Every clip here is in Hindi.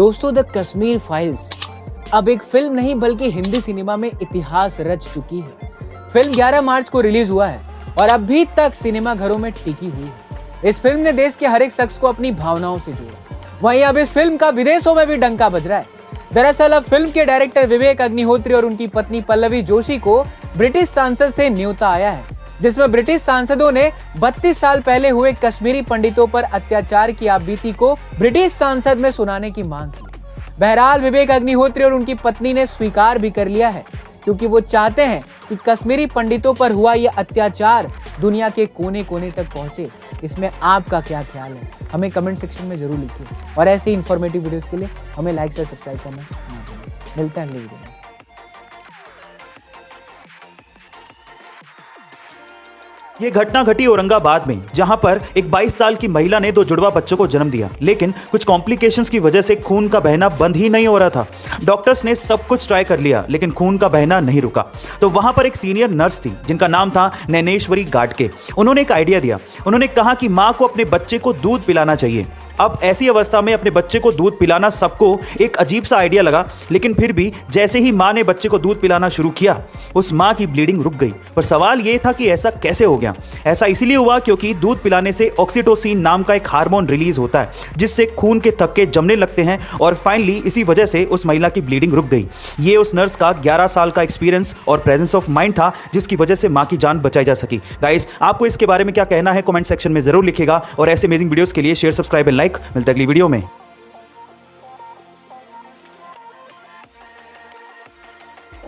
दोस्तों, द कश्मीर फाइल्स अब एक फिल्म नहीं बल्कि हिंदी सिनेमा में इतिहास रच चुकी है। फिल्म 11 मार्च को रिलीज हुआ है और अभी तक सिनेमा घरों में टिकी हुई है। इस फिल्म ने देश के हर एक शख्स को अपनी भावनाओं से जोड़ा। वहीं अब इस फिल्म का विदेशों में भी डंका बज रहा है। दरअसल अब फिल्म के डायरेक्टर विवेक अग्निहोत्री और उनकी पत्नी पल्लवी जोशी को ब्रिटिश सांसद से न्योता आया है, जिसमें ब्रिटिश सांसदों ने 32 साल पहले हुए कश्मीरी पंडितों पर अत्याचार की आप बीती को ब्रिटिश सांसद में सुनाने की मांग की। बहरहाल विवेक अग्निहोत्री और उनकी पत्नी ने स्वीकार भी कर लिया है, क्योंकि वो चाहते हैं कि कश्मीरी पंडितों पर हुआ ये अत्याचार दुनिया के कोने कोने तक पहुंचे। इसमें आपका क्या ख्याल है, हमें कमेंट सेक्शन में जरूर लिखिए और ऐसे इन्फॉर्मेटिव वीडियोस के लिए हमें लाइक से सब्सक्राइब करना ना भूलें। मिलते हैं अगले वीडियो में। ये घटना घटी औरंगाबाद में, जहां पर एक 22 साल की महिला ने 2 जुड़वा बच्चों को जन्म दिया, लेकिन कुछ कॉम्प्लिकेशंस की वजह से खून का बहना बंद ही नहीं हो रहा था। डॉक्टर्स ने सब कुछ ट्राई कर लिया, लेकिन खून का बहना नहीं रुका। तो वहां पर एक सीनियर नर्स थी जिनका नाम था नैनेश्वरी गाडके। उन्होंने एक आइडिया दिया। उन्होंने कहा कि मां को अपने बच्चे को दूध पिलाना चाहिए। अब ऐसी अवस्था में अपने बच्चे को दूध पिलाना सबको एक अजीब सा आइडिया लगा, लेकिन फिर भी जैसे ही मां ने बच्चे को दूध पिलाना शुरू किया, उस मां की ब्लीडिंग रुक गई। पर सवाल यह था कि ऐसा कैसे हो गया। ऐसा इसलिए हुआ क्योंकि दूध पिलाने से ऑक्सीटोसिन नाम का एक हार्मोन रिलीज होता है, जिससे खून के थक्के जमने लगते हैं और फाइनली इसी वजह से उस महिला की ब्लीडिंग रुक गई। ये उस नर्स का 11 साल का एक्सपीरियंस और प्रेजेंस ऑफ माइंड था, जिसकी वजह से मां की जान बचाई जा सकी। गाइस, आपको इसके बारे में क्या कहना है कमेंट सेक्शन में जरूर लिखिएगा और ऐसे अमेजिंग वीडियोस के लिए शेयर, सब्सक्राइब एंड लाइक। मिलते हैं अगली वीडियो में।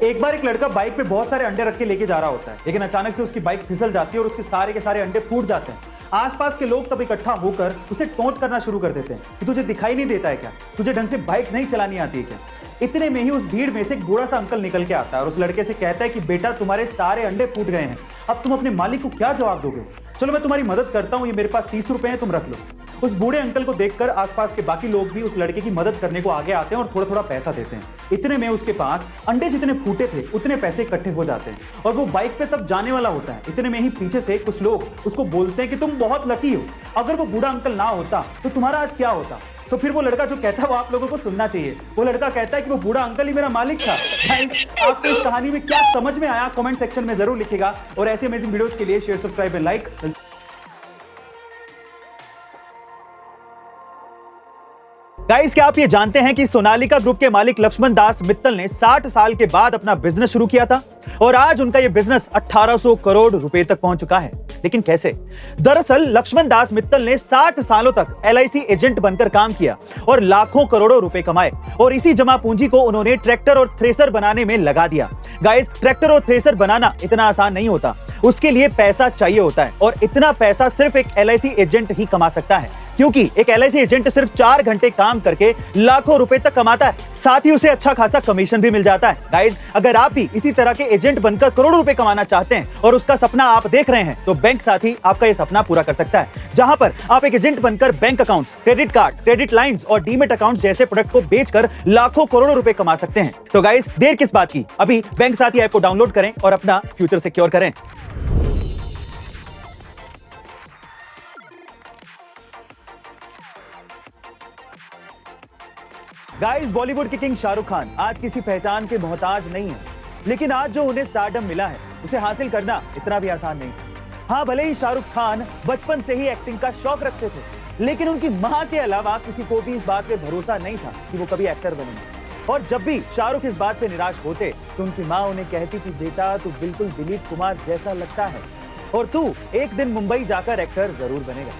एक बार एक लड़का बाइक पे बहुत सारे अंडे रख के लेके जा रहा होता है, लेकिन अचानक से उसकी बाइक फिसल जाती है और उसके सारे के सारे अंडे फूट जाते हैं। आसपास के लोग तब इकट्ठा होकर उसे टोंट करना शुरू कर देते हैं कि तुझे दिखाई नहीं देता है क्या, तुझे ढंग से बाइक नहीं चलानी आती है क्या। इतने में ही उस भीड़ में से एक बूढ़ा सा अंकल निकल के आता है और उस लड़के से कहता है कि बेटा, तुम्हारे सारे अंडे फूट गए हैं, अब तुम अपने मालिक को क्या जवाब दोगे। चलो मैं तुम्हारी मदद करता हूं, ये मेरे पास 30 रुपए हैं, तुम रख लो। उस बूढ़े अंकल को देखकर आसपास के बाकी लोग भी उस लड़के की मदद करने को आगे आते हैं और थोड़ा थोड़ा पैसा देते हैं। इतने में उसके पास अंडे जितने फूटे थे उतने पैसे इकट्ठे हो जाते हैं और वो बाइक पे तब जाने वाला होता है। इतने में ही पीछे से कुछ लोग उसको बोलते हैं कि तुम बहुत लकी हो, अगर वो बूढ़ा अंकल ना होता तो तुम्हारा आज क्या होता। तो फिर वो लड़का जो कहता है वो आप लोगों को सुनना चाहिए। वो लड़का कहता है कि वो बूढ़ा अंकल ही मेरा मालिक था। आपको इस कहानी में क्या समझ में आया कमेंट सेक्शन में जरूर लिखिएगा और ऐसे अमेजिंग वीडियोस के लिए share, subscribe and like. Guys, क्या आप ये जानते हैं कि सोनालिका ग्रुप के मालिक लक्ष्मण दास मित्तल ने 60 साल के बाद अपना बिजनेस शुरू किया था और आज उनका ये बिजनेस 1800 करोड़ रुपए तक पहुंच चुका है। लेकिन कैसे? दरअसल लक्ष्मण दास मित्तल ने 60 सालों तक LIC एजेंट बनकर काम किया और लाखों करोड़ों रुपए कमाए और इसी जमा पूंजी को उन्होंने ट्रैक्टर और थ्रेसर बनाने में लगा दिया। गाइस, ट्रैक्टर और थ्रेसर बनाना इतना आसान नहीं होता, उसके लिए पैसा चाहिए होता है और इतना पैसा सिर्फ एक LIC एजेंट ही कमा सकता है, क्योंकि एक LIC एजेंट सिर्फ 4 घंटे काम करके लाखों रुपए तक कमाता है, साथ ही उसे अच्छा खासा कमीशन भी मिल जाता है। गाइस, अगर आप भी इसी तरह के एजेंट बनकर करोड़ों रुपए कमाना चाहते हैं और उसका सपना आप देख रहे हैं, तो बैंक साथी आपका ये सपना पूरा कर सकता है, जहां पर आप एक एजेंट बनकर bank accounts, credit cards, credit lines और डीमेट अकाउंट जैसे प्रोडक्ट को बेचकर लाखों करोड़ों रुपए कमा सकते हैं। तो गाइस, देर किस बात की, अभी बैंक साथी ऐप को डाउनलोड करें और अपना फ्यूचर सिक्योर करें। गाइस, बॉलीवुड के किंग शाहरुख खान आज किसी पहचान के मोहताज नहीं है, लेकिन आज जो उन्हें स्टारडम मिला है उसे हासिल करना इतना भी आसान नहीं। हाँ, भले ही शाहरुख खान बचपन से ही एक्टिंग का शौक रखते थे, लेकिन उनकी मां के अलावा किसी को भी इस बात पे भरोसा नहीं था कि वो कभी एक्टर बनेंगे। और जब भी शाहरुख इस बात से निराश होते तो उनकी मां उन्हें कहती थी, बेटा तू बिल्कुल दिलीप कुमार जैसा लगता है और तू एक दिन मुंबई जाकर एक्टर जरूर बनेगा।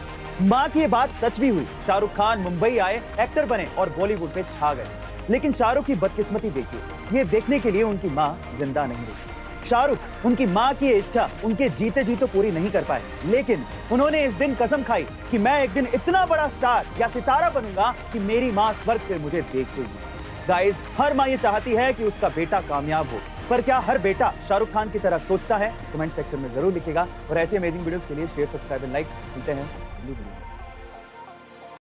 मां की ये बात सच भी हुई। शाहरुख खान मुंबई आए, एक्टर बने और बॉलीवुड पे छा गए। लेकिन शाहरुख की बदकिस्मती देखिए, ये देखने के लिए उनकी मां जिंदा नहीं रही। शाहरुख उनकी मां की इच्छा उनके जीते जी तो पूरी नहीं कर पाए, लेकिन उन्होंने इस दिन कसम खाई कि मैं एक दिन इतना बड़ा स्टार या सितारा बनूंगा कि मेरी मां स्वर्ग से मुझे देख देगी। गाइस, हर मां ये चाहती है कि उसका बेटा कामयाब हो, पर क्या हर बेटा शाहरुख खान की तरह सोचता है? कमेंट सेक्शन में जरूर लिखिएगा और ऐसी अमेजिंग वीडियोस के लिए शेयर, सब्सक्राइब एंड लाइक। मिलते हैं अगली वीडियो में।